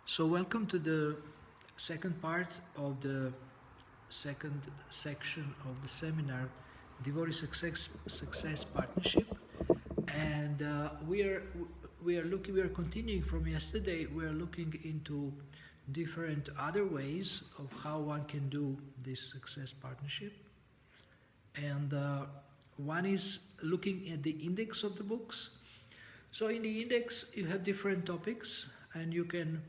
So welcome to the second part of the second section of the seminar, Devotee Success Partnership, and we are continuing from yesterday. We are looking into different other ways of how one can do this success partnership, and one is looking at the index of the books. So in the index you have different topics, and you can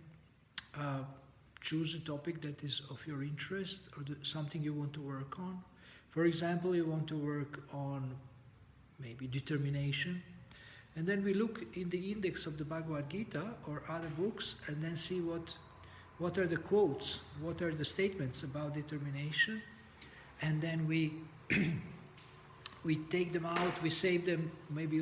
choose a topic that is of your interest or something you want to work on. For example, you want to work on maybe determination, and then we look in the index of the Bhagavad Gita or other books and then see what are the quotes, what are the statements about determination, and then we we take them out, we save them maybe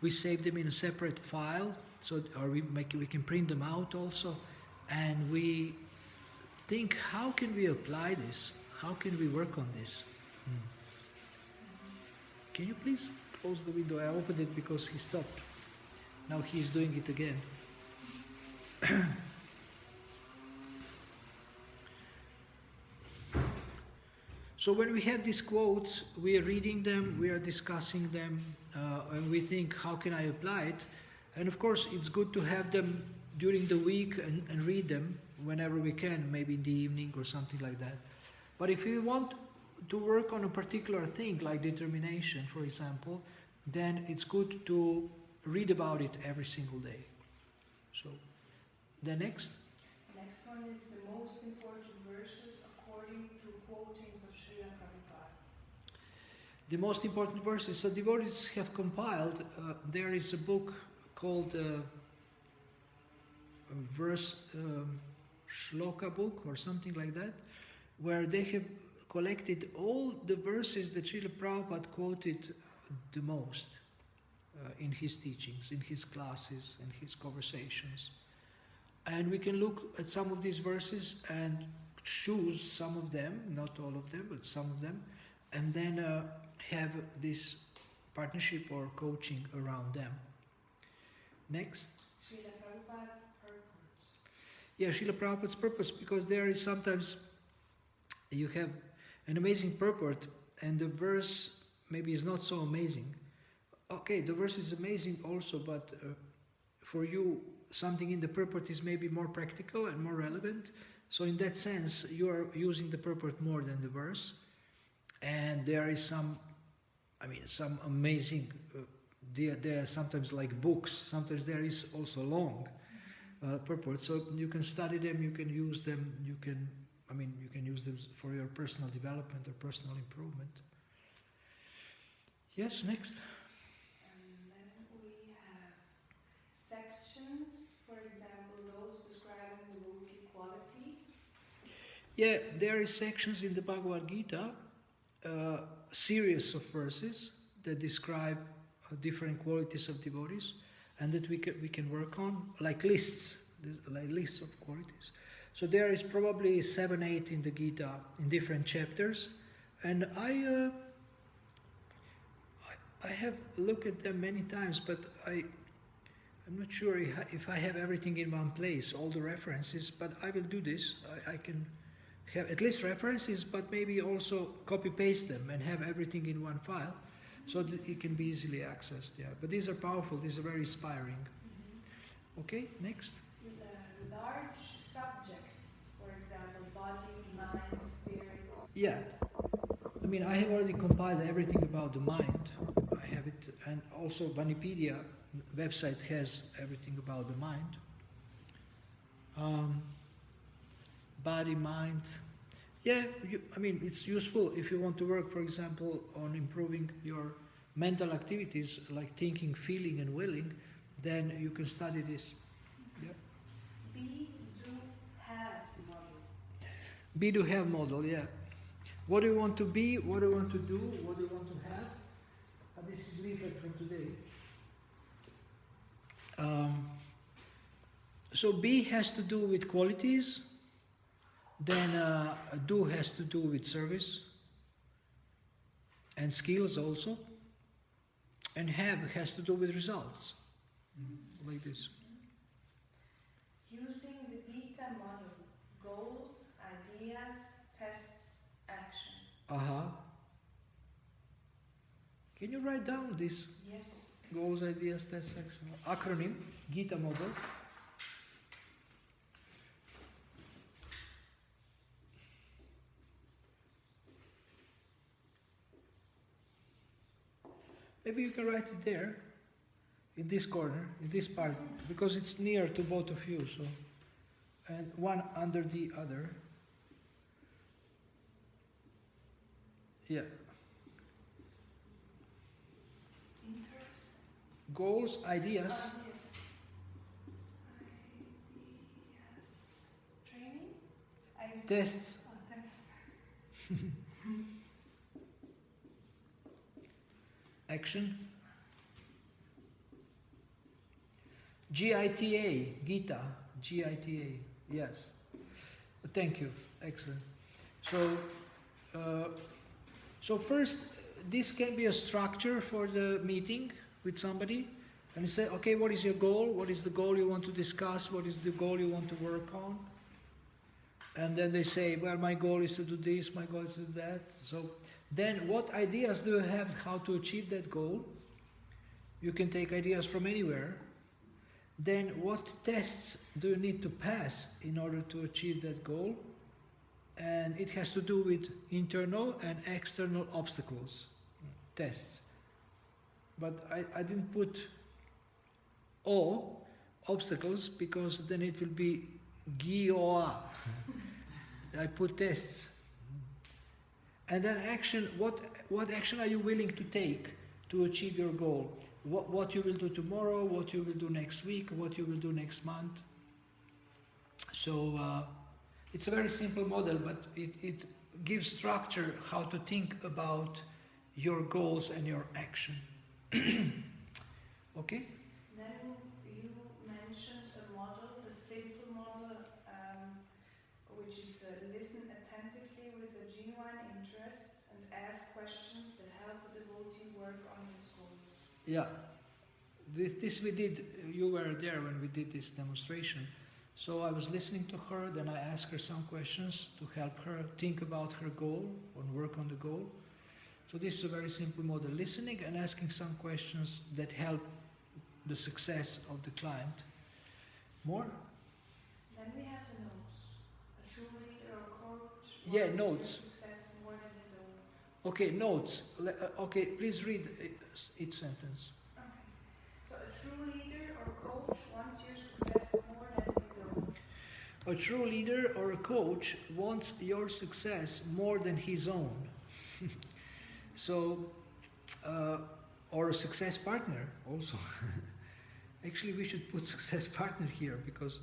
we save them in a separate file, so or we can print them out also, and we think, how can we apply this? How can we work on this? Can you please close the window? I opened it because he stopped. Now he's doing it again. So when we have these quotes, we are reading them, we are discussing them, and we think, how can I apply it? And of course, it's good to have them during the week and read them whenever we can, maybe in the evening or something like that. But if you want to work on a particular thing, like determination, for example, then it's good to read about it every single day. So, the next? Next one is the most important verses according to quotings of Srila Prabhupada. The most important verses. So devotees have compiled, there is a book called verse shloka book or something like that, where they have collected all the verses that Srila Prabhupada quoted the most in his teachings, in his classes, in his conversations. And we can look at some of these verses and choose some of them, not all of them, but some of them, and then have this partnership or coaching around them. Next. Srila Prabhupada's purpose. Yeah, Srila Prabhupada's purpose, because there is sometimes you have an amazing purport and the verse maybe is not so amazing. Okay, the verse is amazing also, but for you something in the purport is maybe more practical and more relevant. So in that sense, you are using the purport more than the verse. And there is some amazing, they are sometimes like books, sometimes there is also long purport. So you can study them, you can use them, you can use them for your personal development or personal improvement. Yes, next. And then we have sections, for example, those describing devotee qualities. Yeah, there is sections in the Bhagavad Gita, series of verses that describe different qualities of devotees, and that we can work on, like lists of qualities. So there is probably 7, 8 in the Gita in different chapters, and I have looked at them many times, but I'm not sure if I have everything in one place, all the references, but I will do this. I can have at least references, but maybe also copy-paste them and have everything in one file, so that it can be easily accessed. Yeah, but these are powerful, these are very inspiring. Okay, next. With large subjects, for example, body, mind, spirit. Yeah, I have already compiled everything about the mind. I have it, and also Vanipedia website has everything about the mind. Body, mind. Yeah, it's useful if you want to work, for example, on improving your mental activities like thinking, feeling, and willing. Then you can study this. Yeah. Be, do, have model. Be, do, have model. Yeah. What do you want to be? What do you want to do? What do you want to have? And this is leaflet from today. So be has to do with qualities. Then do has to do with service and skills also. And have has to do with results. Like this. that model. Goals, ideas, tests, action. Can you write down this Yes. goals, ideas, tests, action? Acronym, Gita model. Maybe you can write it there, in this corner, in this part, because it's near to both of you, so. And one under the other. Yeah. Interest. Goals, ideas, Ideas. Training. tests, Tests. action. GITA, Gita, GITA, yes. Thank you, excellent. So first, this can be a structure for the meeting with somebody, and you say, okay, what is your goal? What is the goal you want to discuss? What is the goal you want to work on? And then they say, well, my goal is to do this, my goal is to do that. So then what ideas do you have how to achieve that goal? You can take ideas from anywhere. Then what tests do you need to pass in order to achieve that goal? And it has to do with internal and external obstacles, tests. But I didn't put all obstacles because then it will be GOA. I put tests. And then action, what action are you willing to take to achieve your goal? What you will do tomorrow, what you will do next week, what you will do next month. So it's a very simple model, but it gives structure how to think about your goals and your action. Okay? Then you mentioned a model, the simple model, which is listen attentively with a genuine interest and ask questions that help the devotee work on his goals. Yeah. This we did, you were there when we did this demonstration. So I was listening to her, then I asked her some questions to help her think about her goal and work on the goal. So this is a very simple model, listening and asking some questions that help the success of the client. More? Then we have the notes. A true leader or coach Yeah, wants notes. your success more than his own. Okay, notes. Okay, please read each sentence. Okay. So a true leader or coach wants your success more than his own. A true leader or a coach wants your success more than his own. So, or a success partner also. Actually, we should put success partner here because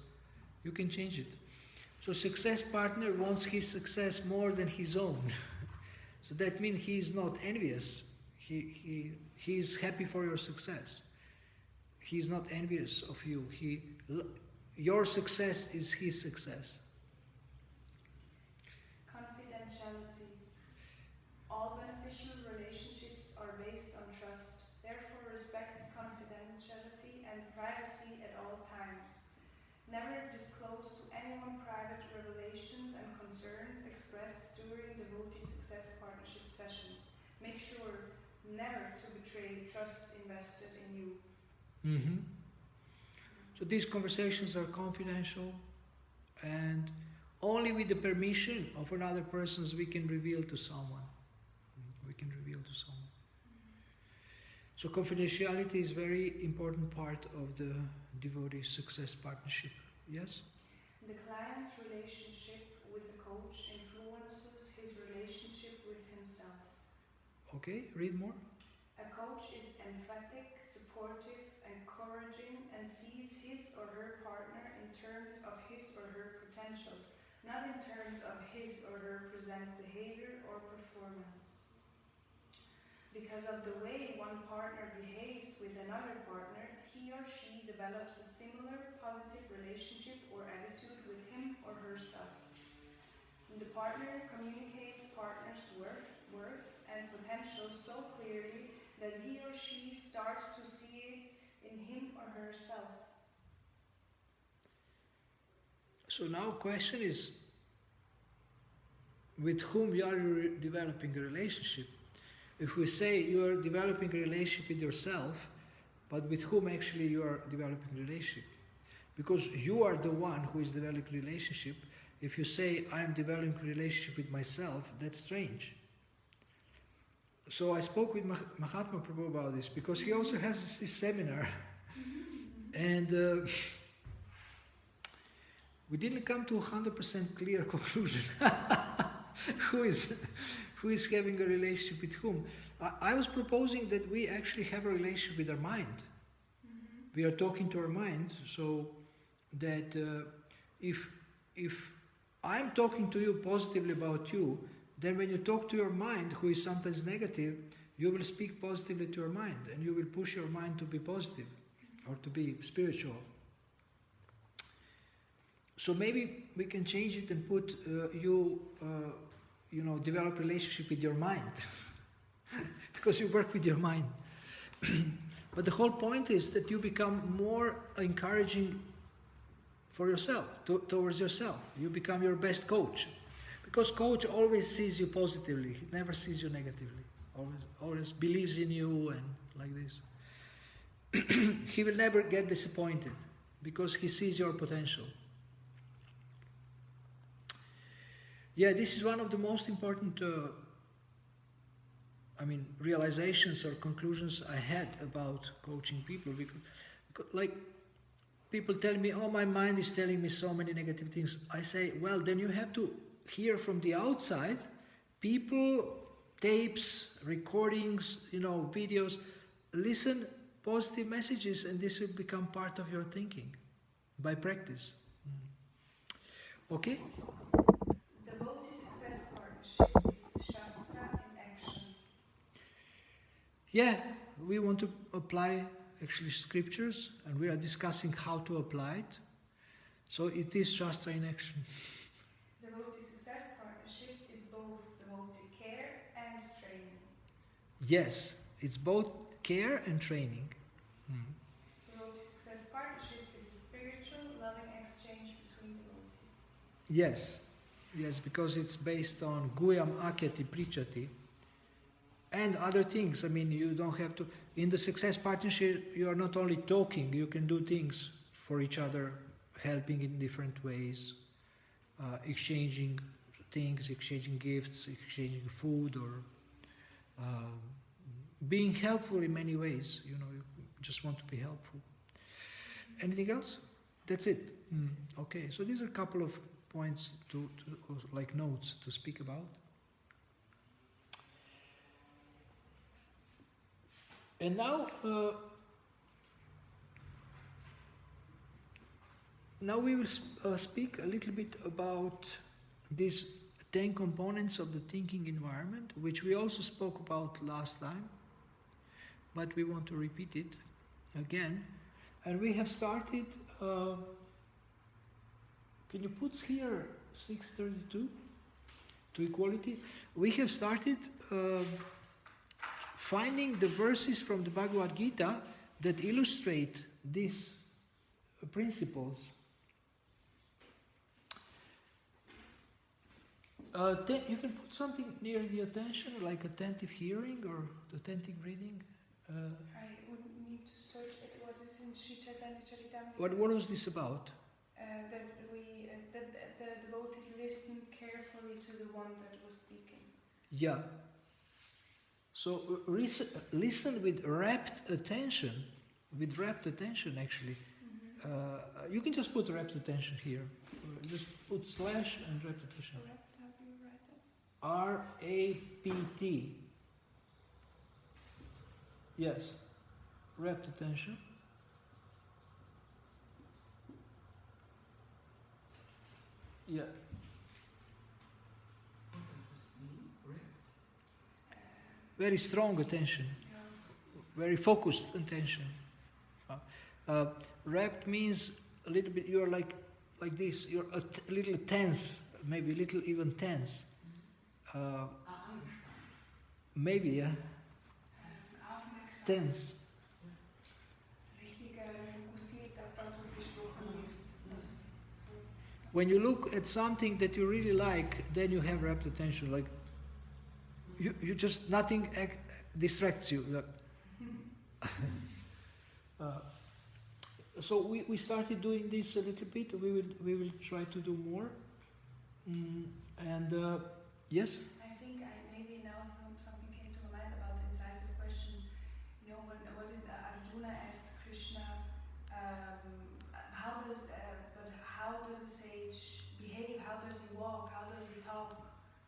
you can change it. So success partner wants his success more than his own. So that means he is not envious. He is happy for your success. He is not envious of you. Your success is his success. Confidentiality. All beneficial relationships are based on trust. Therefore, respect confidentiality and privacy at all times. Never disclose to anyone private revelations and concerns expressed during devotee success partnership sessions. Make sure never to betray trust invested in you. Mm-hmm. So these conversations are confidential, and only with the permission of another person we can reveal to someone. We can reveal to someone. So confidentiality is a very important part of the devotee success partnership. Yes? The client's relationship with the coach influences his relationship with himself. Okay, read more. A coach is emphatic, supportive, encouraging, and sees his or her partner in terms of his or her potential, not in terms of his or her present behavior or performance. Because of the way one partner behaves with another partner, he or she develops a similar positive relationship or attitude with him or herself. The partner communicates partner's worth and potential so clearly that he or she starts to see it in him or herself. So now question is, with whom you are developing a relationship? If we say you are developing a relationship with yourself, but with whom actually you are developing a relationship? Because you are the one who is developing a relationship. If you say, I am developing a relationship with myself, that's strange. So I spoke with Mahatma Prabhu about this, because he also has this seminar. And we didn't come to a 100% clear conclusion. who is having a relationship with whom? I was proposing that we actually have a relationship with our mind. We are talking to our mind, so that if I'm talking to you positively about you, then when you talk to your mind, who is sometimes negative, you will speak positively to your mind, and you will push your mind to be positive or to be spiritual. So maybe we can change it and put develop a relationship with your mind, because you work with your mind. But the whole point is that you become more encouraging for yourself, towards yourself. You become your best coach. Because coach always sees you positively. He never sees you negatively. Always believes in you and like this. He will never get disappointed because he sees your potential. Yeah, this is one of the most important realizations or conclusions I had about coaching people. Because like, people tell me, oh, my mind is telling me so many negative things. I say, well, then you have to hear from the outside, people, tapes, recordings, videos, listen positive messages, and this will become part of your thinking by practice. Okay? Devotee Success Partnership is Shastra in action. Yeah, we want to apply actually scriptures, and we are discussing how to apply it. So it is Shastra in action. Devotee Success Partnership is both devotee care and training. Yes, it's both care and training. Devotee Success Partnership is a spiritual, loving exchange between devotees. Yes, because it's based on Guyam Akyati Prichati and other things. You don't have to. In the success partnership, you are not only talking, you can do things for each other, helping in different ways, exchanging things, exchanging gifts, exchanging food, or being helpful in many ways. You just want to be helpful. Anything else? That's it. Okay, so these are a couple of points to like notes to speak about. And now we will speak a little bit about these 10 components of the thinking environment, which we also spoke about last time, but we want to repeat it again. And we have started, can you put here 632 to equality? We have started finding the verses from the Bhagavad Gita that illustrate these principles. You can put something near the attention, like attentive hearing or attentive reading. I would need to search it. What is in Sri Chaitanya Charitamrita? What was this about? That the devotees listen carefully to the one that was speaking. Yeah. So listen with rapt attention. Actually. You can just put rapt attention here. Just put slash and rapt attention. Rapt, how do you write it? R-A-P-T. Yes. Rapt attention. Yeah. Very strong attention. Very focused attention. Rapt means a little bit, you're like this, you're a little tense, maybe a little even tense. Maybe, yeah. Tense. when you look at something that you really like, then you have rapt attention. Like you just nothing distracts you. So we started doing this a little bit. We will try to do more. Yes. I think maybe now something came to my mind about incisive questions. You know, when was it Arjuna asked Krishna, how does a sage behave? How does he walk? How does he talk?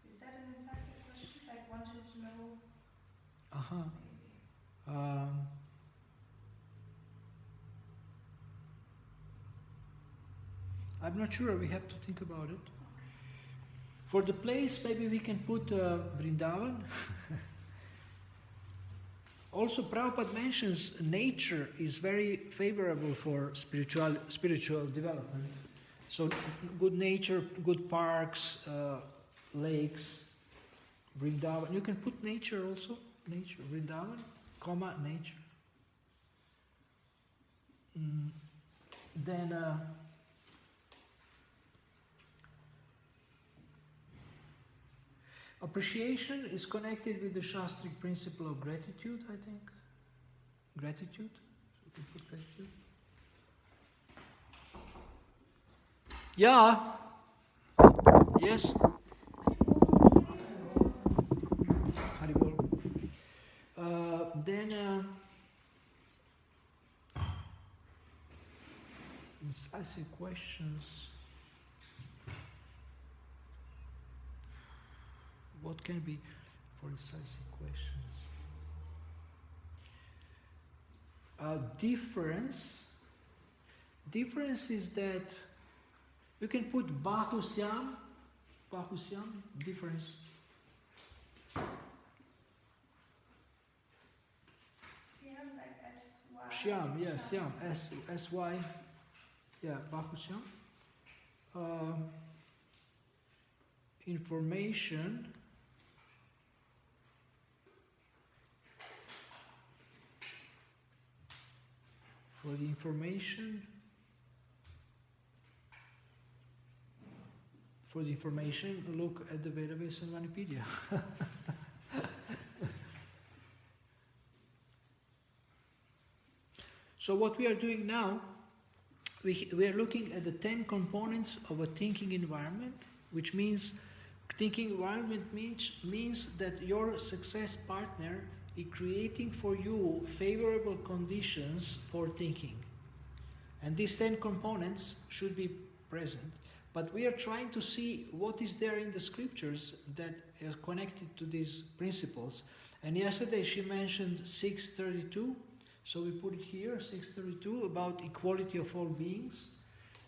Is that an incisive question? Like wanting to know? Maybe. I'm not sure. We have to think about it. For the place, maybe we can put Vrindavan. Also, Prabhupada mentions nature is very favorable for spiritual development. So, good nature, good parks, lakes, Vrindavan. You can put nature also. Nature, Vrindavan, comma, nature. Then appreciation is connected with the Shastric principle of gratitude, I think. Gratitude? So we put gratitude. Yeah. Yes. Haribol. Then incisive questions. What can be for incisive questions? Difference is that you can put Bahusyam, difference. Syam, like S-Y. Shyam, yes, Syam, S-Y, yeah, Bahusyam. Information. For the information, look at the Vedabase and Vanipedia. So what we are doing now, we are looking at the 10 components of a thinking environment, which means thinking environment means that your success partner is creating for you favorable conditions for thinking. And these 10 components should be present. But we are trying to see what is there in the scriptures that is connected to these principles. And yesterday she mentioned 632, so we put it here, 632, about equality of all beings.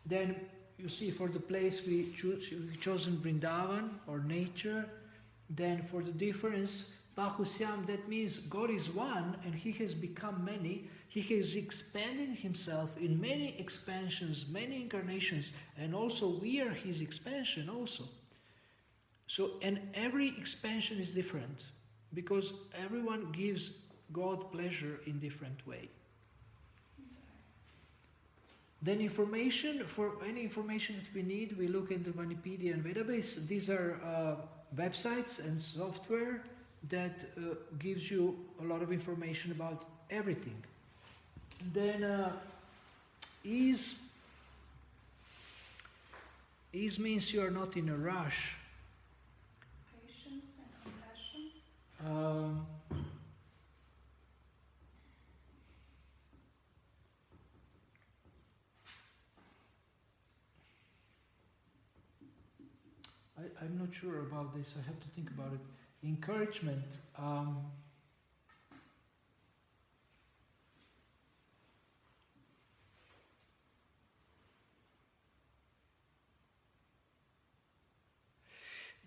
Then you see for the place we chosen Vrindavan or nature. Then for the difference, Bahusyam, that means God is one and He has become many. He has expanded Himself in many expansions, many incarnations, and also we are His expansion also. So, and every expansion is different because everyone gives God pleasure in different way. Then information, for any information that we need, we look into Vanipedia and Vedabase. These are websites and software that gives you a lot of information about everything. Then ease means you are not in a rush. Patience and compassion. I'm not sure about this. I have to think about it. Encouragement.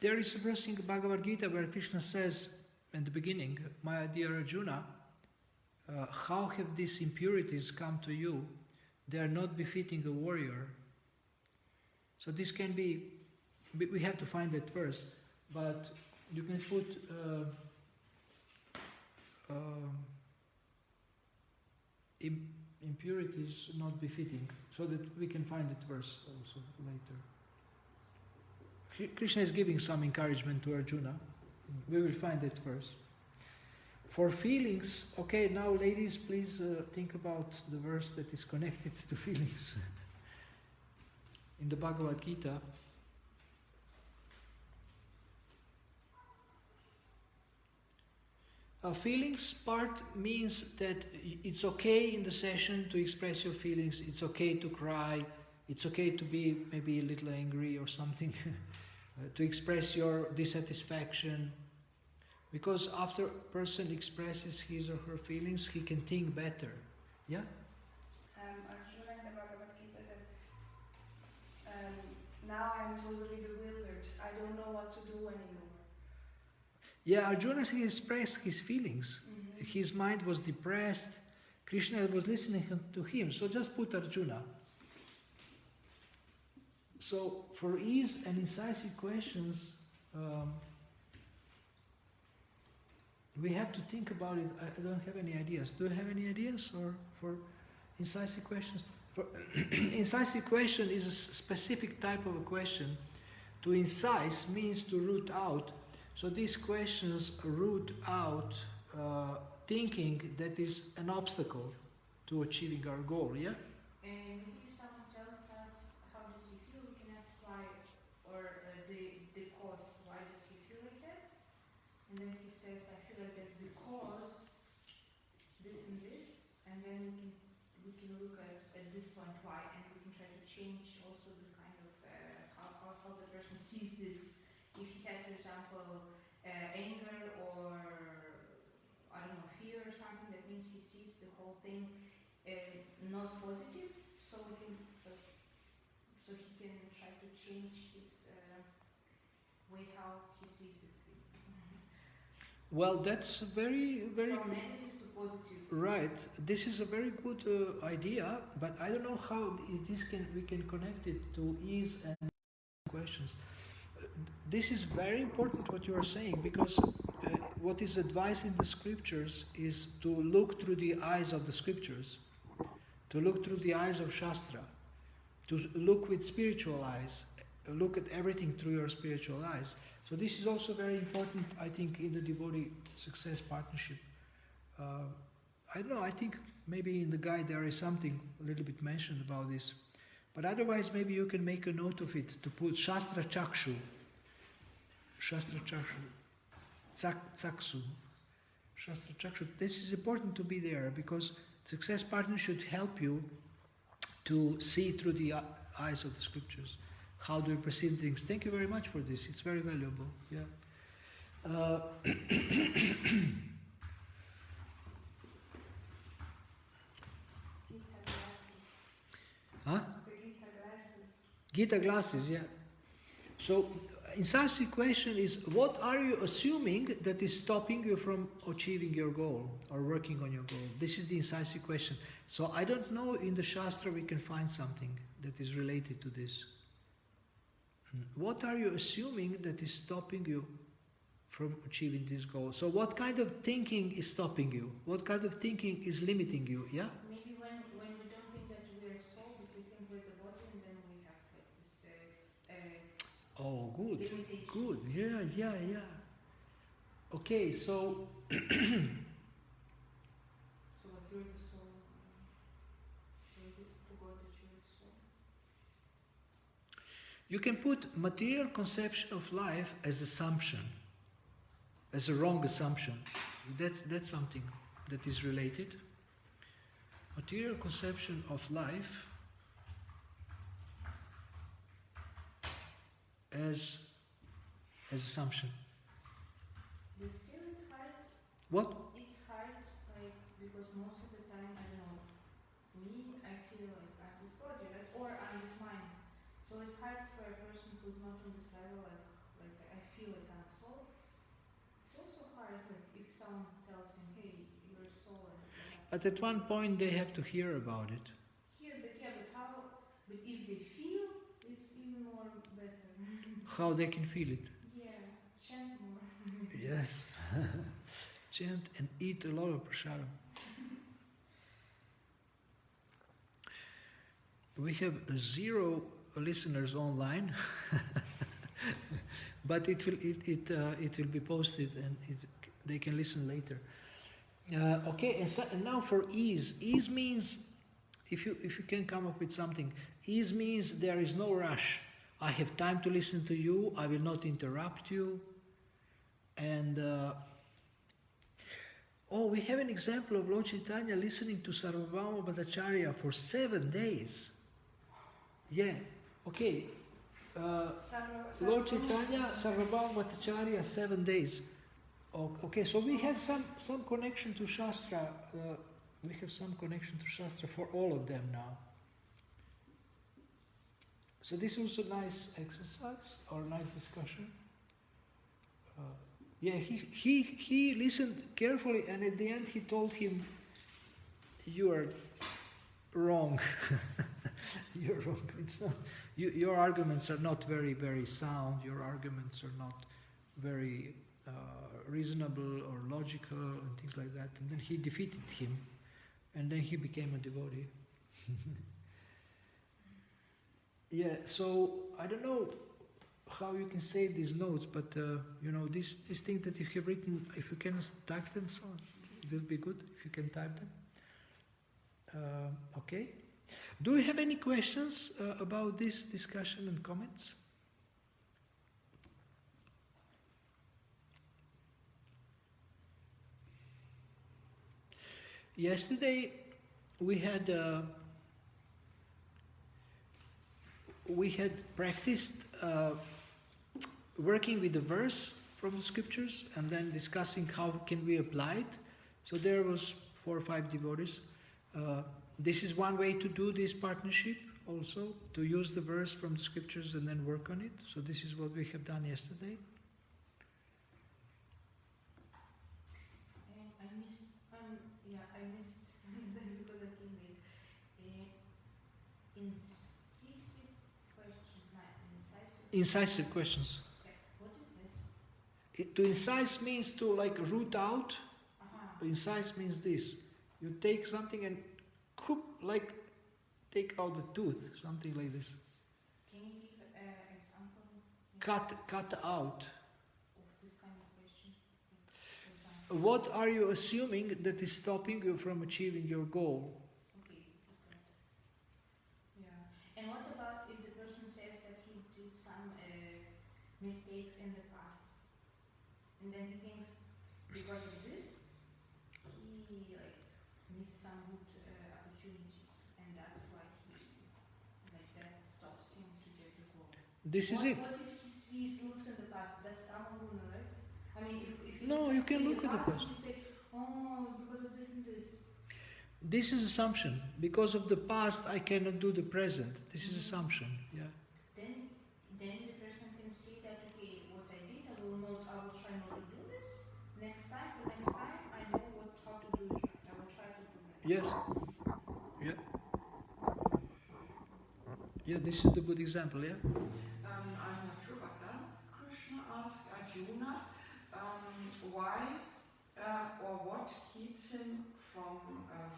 There is a verse in Bhagavad Gita where Krishna says in the beginning, "My dear Arjuna, how have these impurities come to you? They are not befitting a warrior." So this can be, we have to find that verse, but you can put impurities not befitting, so that we can find that verse also later. Krishna is giving some encouragement to Arjuna. We will find it first. For feelings, okay, now ladies, please think about the verse that is connected to feelings. In the Bhagavad Gita, feelings part means that it's okay in the session to express your feelings, it's okay to cry, it's okay to be maybe a little angry or something, to express your dissatisfaction. Because after a person expresses his or her feelings, he can think better. Yeah? Arjuna in the Bhagavad Gita said, now I'm totally bewildered. I don't know what to do anymore. Yeah, Arjuna expressed his feelings. Mm-hmm. His mind was depressed. Krishna was listening to him. So just put Arjuna. So for ease and incisive questions, we have to think about it. I don't have any ideas. Do you have any ideas for incisive questions? For incisive question is a specific type of a question. To incise means to root out. So these questions root out thinking that is an obstacle to achieving our goal, yeah? And maybe if someone tells us how does he feel, we can ask why, or the cause. Why does he feel like that? And then he says, I feel like that's because this and this, and then we can look at this point why, and we can try to change also the kind of how the person sees this. If he has, for example, anger or I don't know, fear or something, that means he sees the whole thing not positive. So we can, so he can try to change his way how he sees this thing. Well, that's very, very from negative to positive. Right. This is a very good idea, but I don't know how we can connect it to ease and questions. This is very important what you are saying, because what is advised in the scriptures is to look through the eyes of the scriptures, to look through the eyes of Shastra, to look with spiritual eyes, look at everything through your spiritual eyes. So this is also very important, I think, in the devotee success partnership. I don't know, I think maybe in the guide there is something a little bit mentioned about this. But otherwise, maybe you can make a note of it, to put Shastra Chakshu. Shastra Chakshu. Tsaksu. Shastra Chakshu. This is important to be there, because success partner should help you to see through the eyes of the scriptures. How do you perceive things? Thank you very much for this. It's very valuable. Yeah. Huh? Gita glasses, yeah. So, incisive question is, what are you assuming that is stopping you from achieving your goal or working on your goal? This is the incisive question. So, I don't know, in the Shastra we can find something that is related to this. What are you assuming that is stopping you from achieving this goal? So, what kind of thinking is stopping you? What kind of thinking is limiting you? Yeah? Maybe when we don't think that we are soul, if we think we're the body, and then we have like this oh, good. limitations. Good. Yeah. Okay, so so what you're the soul, so you forgot that you're the soul. you can put material conception of life as assumption, as a wrong assumption. That's something that is related. Material conception of life as assumption. But still it's hard. What? It's hard, like, because most of the time, I don't know, me, I feel like I'm this body, right? Or I'm this mind. So it's hard for a person who's not on this level, like I feel like I'm a soul. It's also hard, like, if someone tells him, hey, you're a soul, and But at one point they have to hear about it. But if they feel, it's even more better. How they can feel it. Yeah, chant more. Yes. Chant and eat a lot of prasadam. We have 0 listeners online. But it will be posted and they can listen later. Okay, and now for ease. Ease means, if you can come up with something, ease means there is no rush. I have time to listen to you. I will not interrupt you. And we have an example of Lord Chaitanya listening to Sarvabhauma Bhattacharya for 7 days. Yeah, okay. Lord Chaitanya, Sarvabhauma Bhattacharya, 7 days. Okay, so we have some connection to Shastra. We have some connection to Shastra for all of them now. So this was a nice exercise or nice discussion. He listened carefully, and at the end he told him, "You are wrong. You're wrong. It's not. Your arguments are not very, very sound. Your arguments are not very reasonable or logical and things like that." And then he defeated him, and then he became a devotee. Yeah. So I don't know how you can save these notes, but these things that you have written, if you can type them, so it will be good if you can type them. Okay. Do you have any questions about this discussion and comments? Yesterday we had practiced working with the verse from the scriptures and then discussing how can we apply it. So there was 4 or 5 devotees. This is one way to do this partnership also, to use the verse from the scriptures and then work on it. So this is what we have done yesterday. I missed because I came late. Incisive questions. Okay. What is this? To incise means to like root out. Incise means this. You take something and like take out the tooth, something like this. Can you give an example? Cut out. Of this kind of question? What are you assuming that is stopping you from achieving your goal? Okay, this is that. Yeah. And what about if the person says that he did some mistakes in the past, and then he thinks because of this he missed some good opportunities, and that's why that stops him to get the goal. This is it. What if he looks at the past? That's Kamaguna, right? I mean, if he No, you can look at the past. You say, oh, because of this and this. This is assumption. Because of the past, I cannot do the present. This is assumption. Yeah. Then the person can say that, okay, what I did, I will try not to do this. Next time, I know how to do it. I will try to do it. Yes. Yeah. Yeah, this is the good example, yeah? I'm not sure, but doesn't Krishna ask Arjuna why or what keeps him from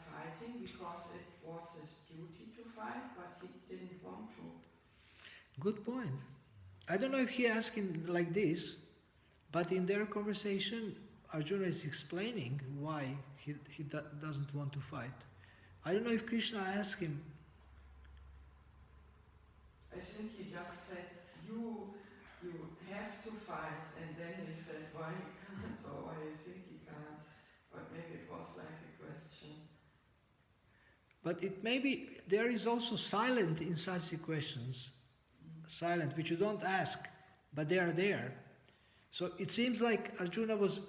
fighting? Because it was his duty to fight, but he didn't want to. Good point. I don't know if he asked him like this, but in their conversation, Arjuna is explaining why he doesn't want to fight. I don't know if Krishna asked him. I think he just said, you have to fight, and then he said why he can't or why he think he can't. But maybe it was like a question. But it may be, there is also silent incisive questions. Silent, which you don't ask, but they are there. So it seems like Arjuna was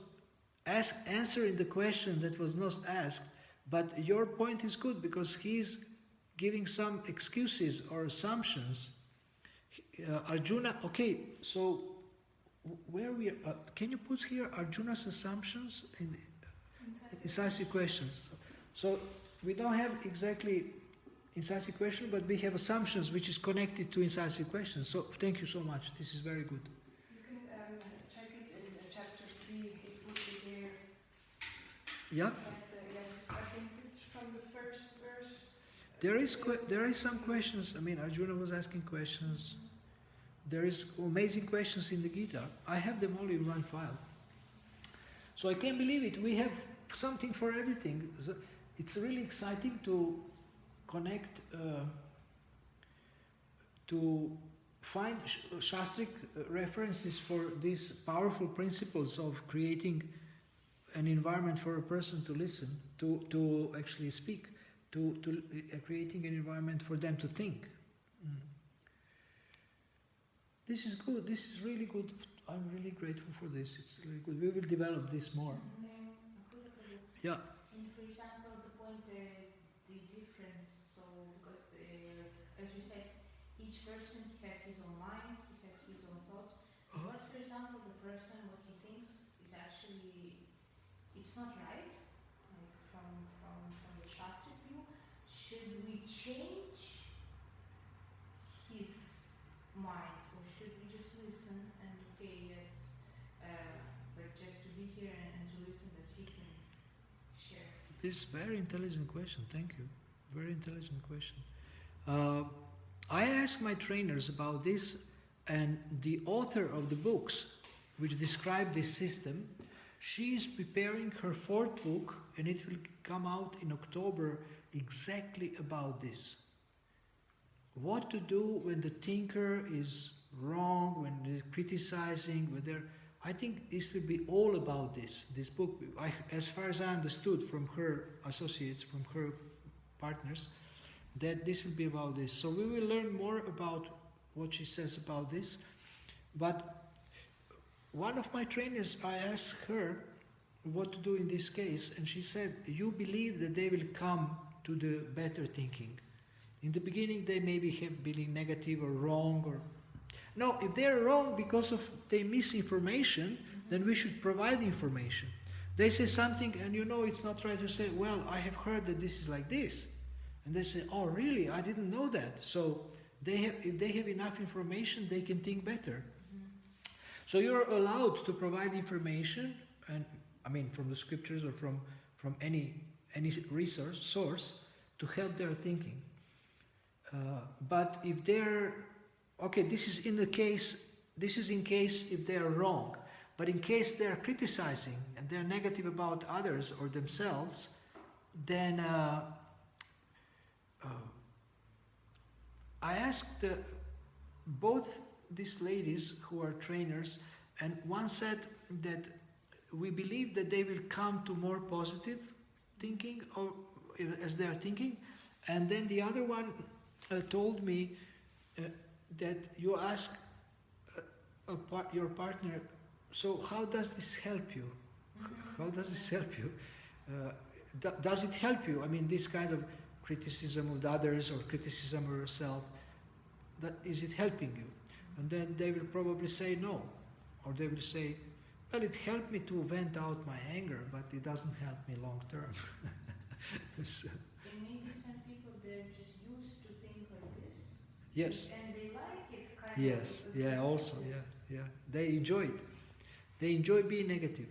answering the question that was not asked, but your point is good because he's giving some excuses or assumptions. Arjuna, okay, so where we are, can you put here Arjuna's assumptions in incisive questions? So we don't have exactly incisive question, but we have assumptions which is connected to incisive questions. So thank you so much. This is very good. You can check it in chapter 3, he put it there. Yeah? Yes, I think it's from the first verse. There is some questions. I mean, Arjuna was asking questions. there is amazing questions in the Gita. I have them all in one file. So I can't believe it. We have something for everything. So it's really exciting to connect, to find Shastric references for these powerful principles of creating an environment for a person to listen, to actually speak, to creating an environment for them to think. This is good. This is really good. I'm really grateful for this. It's really good. We will develop this more. Yeah. And for example, the point, the difference, so because as you said, each person has his own mind, he has his own thoughts. What, for example, the person, what he thinks is actually, it's not right, like from the Shastric view. Should we change his mind, or should we just listen and okay, yes, like just to be here and to listen that he can share? This very intelligent question. Thank you. Very intelligent question. I asked my trainers about this, and the author of the books which describe this system, she is preparing her 4th book, and it will come out in October exactly about this. What to do when the thinker is wrong, when they're criticizing, I think this will be all about this. This book, as far as I understood from her associates, from her partners, that this will be about this. So we will learn more about what she says about this. But one of my trainers, I asked her what to do in this case, and she said, you believe that they will come to the better thinking. In the beginning they maybe have been negative or wrong, or no, if they are wrong because of they misinformation, then we should provide information. They say something and you know it's not right, you say, well, I have heard that this is like this. And they say, oh really, I didn't know that. So if they have enough information, they can think better. So you're allowed to provide information, and I mean from the scriptures or from any resource source, to help their thinking. But if they're okay, this is in case if they are wrong. But in case they are criticizing and they're negative about others or themselves, then I asked both these ladies who are trainers, and one said that we believe that they will come to more positive thinking or as they are thinking, and then the other one told me that you ask your partner, so how does this help you? How does this help you? Does it help you? I mean, this kind of criticism of the others or criticism of yourself, is it helping you? And then they will probably say no. Or they will say, well, it helped me to vent out my anger, but it doesn't help me long term. So, And maybe some people, they're just used to think like this. yes. And they like it kind Yes. of. Yeah, also, yeah. They enjoy it. They enjoy being negative.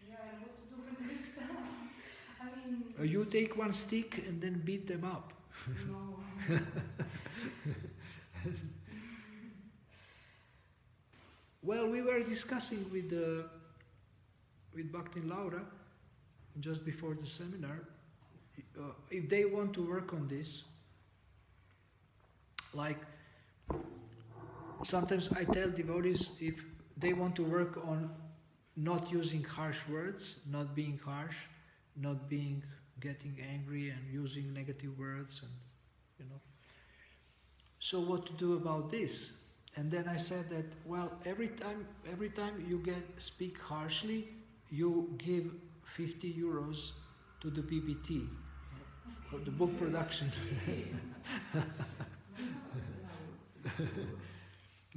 Yeah, and what to do with this? I mean... You take one stick and then beat them up. No. Well, we were discussing with Bhakti and Laura just before the seminar, if they want to work on this. Like, sometimes I tell devotees if they want to work on not using harsh words, not being harsh, not getting angry and using negative words, and so what to do about this? And then I said that, well, every time you speak harshly, you give 50 euros to the BBT, for the book production.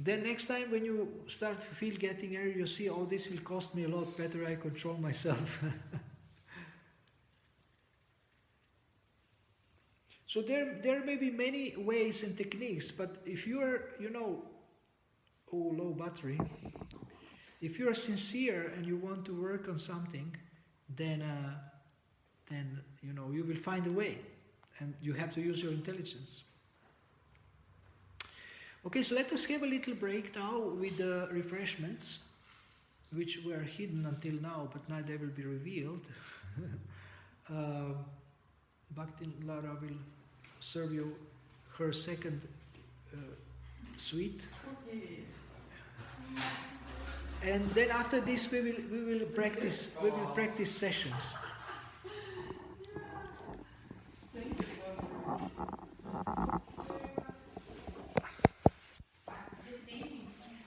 Then next time when you start to feel getting angry, you see, oh, this will cost me a lot, better I control myself. So there may be many ways and techniques, but if you are, low battery, if you are sincere and you want to work on something, then you will find a way, and you have to use your intelligence. Okay, so let us have a little break now with the refreshments, which were hidden until now, but now they will be revealed. Bhakti Lara will serve you her second sweet. Okay. And then after this we will practice sessions.